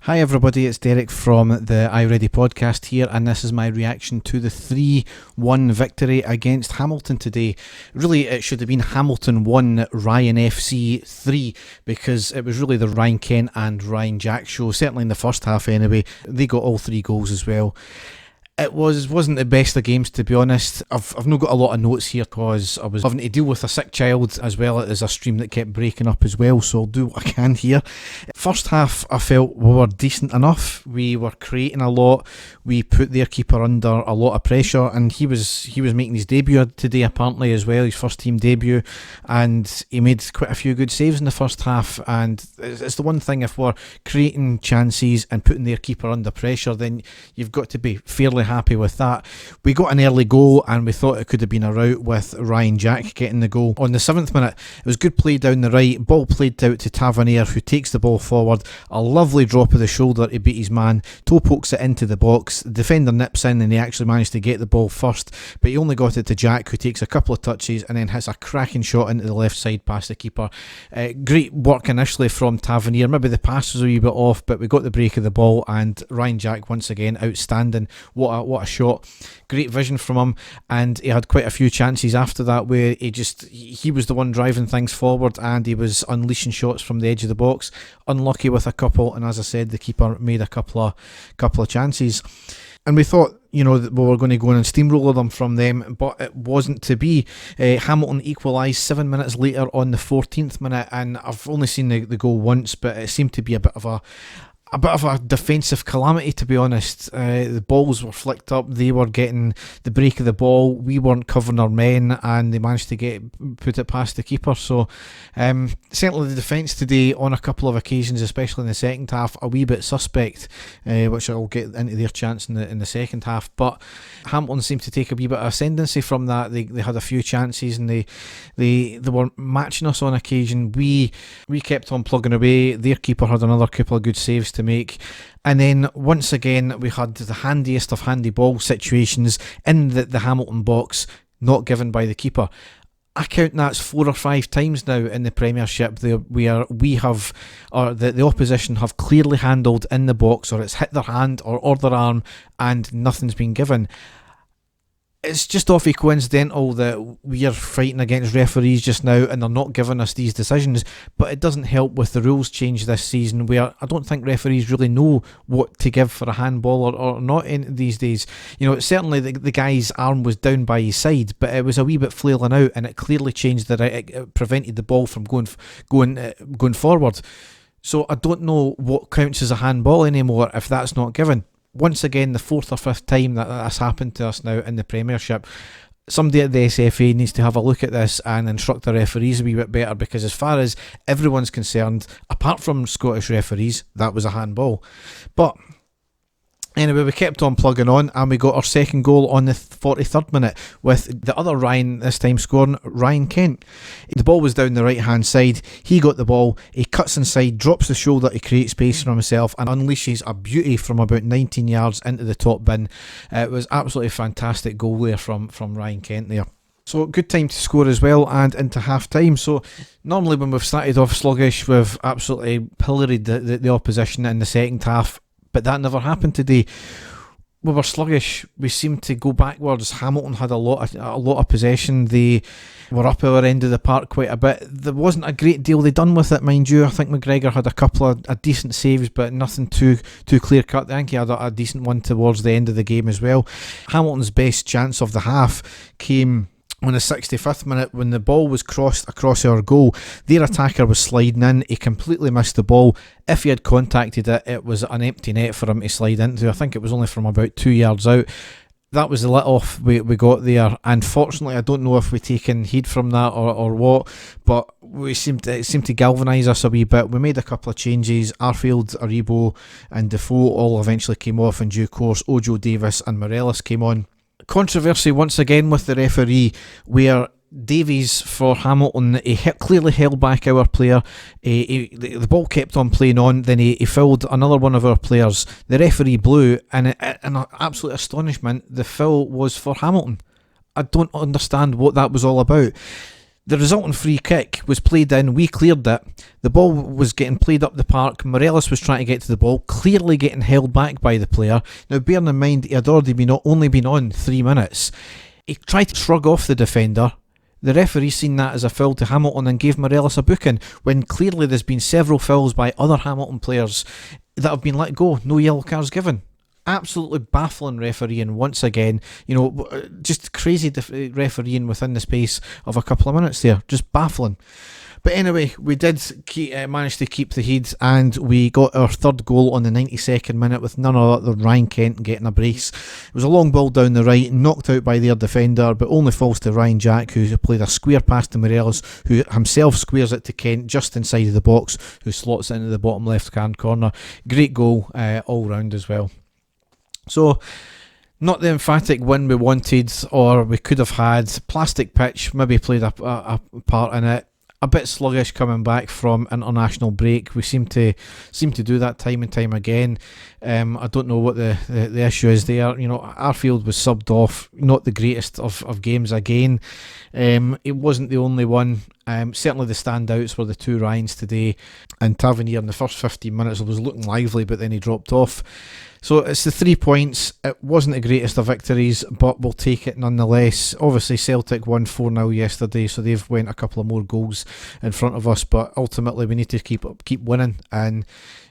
Hi everybody, it's Derek from the iReady podcast here, and this is my reaction to the 3-1 victory against Hamilton today. Really, it should have been Hamilton 1, Ryan FC 3, because it was really the Ryan Kent and Ryan Jack show, certainly in the first half anyway. They got all three goals as well. It wasn't the best of games, to be honest. I've not got a lot of notes here because I was having to deal with a sick child as well as a stream that kept breaking up as well, so I'll do what I can here. First half, I felt we were decent enough. We were creating a lot. We put their keeper under a lot of pressure, and he was making his debut today apparently as well, his first team debut, and he made quite a few good saves in the first half. And it's the one thing, if we're creating chances and putting their keeper under pressure, then you've got to be fairly happy with that. We got an early goal and we thought it could have been a rout with Ryan Jack getting the goal. On the 7th minute, it was good play down the right, ball played out to Tavernier, who takes the ball forward, a lovely drop of the shoulder to beat his man, toe pokes it into the box, the defender nips in and he actually managed to get the ball first, but he only got it to Jack, who takes a couple of touches and then hits a cracking shot into the left side past the keeper. Great work initially from Tavernier. Maybe the pass was a wee bit off, but we got the break of the ball, and Ryan Jack once again outstanding. What a shot. Great vision from him, and he had quite a few chances after that where he was the one driving things forward and he was unleashing shots from the edge of the box. Unlucky with a couple, and as I said, the keeper made a couple of chances. And we thought, that we were going to go in and steamroller them from them, but it wasn't to be. Hamilton equalised 7 minutes later on the 14th minute, and I've only seen the goal once, but it seemed to be a bit of a defensive calamity, to be honest. The balls were flicked up, they were getting the break of the ball, we weren't covering our men, and they managed to put it past the keeper. So certainly the defence today on a couple of occasions, especially in the second half, a wee bit suspect, which I'll get into their chance in the second half. But Hamilton seemed to take a wee bit of ascendancy from that. They had a few chances and they were matching us on occasion. We kept on plugging away. Their keeper had another couple of good saves to make, and then once again we had the handiest of handy ball situations in the Hamilton box, not given by the keeper. I count that's 4 or 5 times now in the Premiership where the opposition have clearly handled in the box, or it's hit their hand or their arm and nothing's been given. It's just awfully coincidental that we are fighting against referees just now and they're not giving us these decisions, but it doesn't help with the rules change this season, where I don't think referees really know what to give for a handball or not in these days. Certainly the guy's arm was down by his side, but it was a wee bit flailing out, and it clearly changed it prevented the ball from going forward. So I don't know what counts as a handball anymore if that's not given. Once again, the 4th or 5th time that that's happened to us now in the Premiership. Somebody at the SFA needs to have a look at this and instruct the referees a wee bit better, because as far as everyone's concerned, apart from Scottish referees, that was a handball. But anyway, we kept on plugging on and we got our second goal on the 43rd minute with the other Ryan this time scoring, Ryan Kent. The ball was down the right hand side, he got the ball, he cuts inside, drops the shoulder to create space for himself and unleashes a beauty from about 19 yards into the top bin. It was absolutely fantastic goal there from Ryan Kent there. So good time to score as well, and into half time. So normally when we've started off sluggish, we've absolutely pilloried the opposition in the second half, but that never happened today. We were sluggish. We seemed to go backwards. Hamilton had a lot of possession. They were up our end of the park quite a bit. There wasn't a great deal they done with it, mind you. I think McGregor had a couple of decent saves, but nothing too clear cut. I think he had a decent one towards the end of the game as well. Hamilton's best chance of the half came on the 65th minute when the ball was crossed across our goal. Their attacker was sliding in, he completely missed the ball. If he had contacted it, it was an empty net for him to slide into. I think it was only from about 2 yards out. That was the let off we got there. Unfortunately, I don't know if we've taken heed from that or what, but it seemed to galvanise us a wee bit. We made a couple of changes. Arfield, Aribo and Defoe all eventually came off in due course. Ojo, Davis and Morelos came on. Controversy once again with the referee, where Davies for Hamilton, he clearly held back our player. The ball kept on playing on, then he fouled another one of our players. The referee blew, and in absolute astonishment, the foul was for Hamilton. I don't understand what that was all about. The resulting free kick was played in, we cleared it, the ball was getting played up the park, Morelos was trying to get to the ball, clearly getting held back by the player. Now bearing in mind he had already only been on 3 minutes, he tried to shrug off the defender. The referee seen that as a foul to Hamilton and gave Morelos a booking, when clearly there's been several fouls by other Hamilton players that have been let go, no yellow cards given. Absolutely baffling refereeing once again. Just crazy refereeing within the space of a couple of minutes there. Just baffling. But anyway, we did manage to keep the heat, and we got our third goal on the 92nd minute with none other than Ryan Kent getting a brace. It was a long ball down the right, knocked out by their defender, but only falls to Ryan Jack, who played a square pass to Morelos, who himself squares it to Kent just inside of the box, who slots it into the bottom left-hand corner. Great goal all round as well. So, not the emphatic win we wanted or we could have had. Plastic pitch maybe played a part in it. A bit sluggish coming back from international break. We seem to do that time and time again. I don't know what the issue is there. Arfield was subbed off. Not the greatest of games again. It wasn't the only one. Certainly the standouts were the two Ryans today. And Tavernier in the first 15 minutes was looking lively, but then he dropped off. So it's the 3 points. It wasn't the greatest of victories, but we'll take it nonetheless. Obviously Celtic won 4-0 yesterday, so they've went a couple of more goals in front of us, but ultimately we need to keep winning, and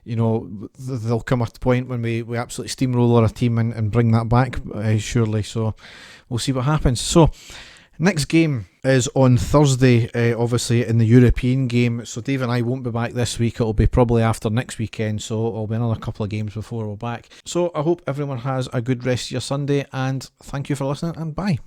there'll come a point when we absolutely steamroller a team and bring that back, surely. So we'll see what happens. So next game is on Thursday, obviously in the European game. So Dave and I won't be back this week. It'll be probably after next weekend, so it'll be another couple of games before we're back. So I hope everyone has a good rest of your Sunday, and thank you for listening, and bye.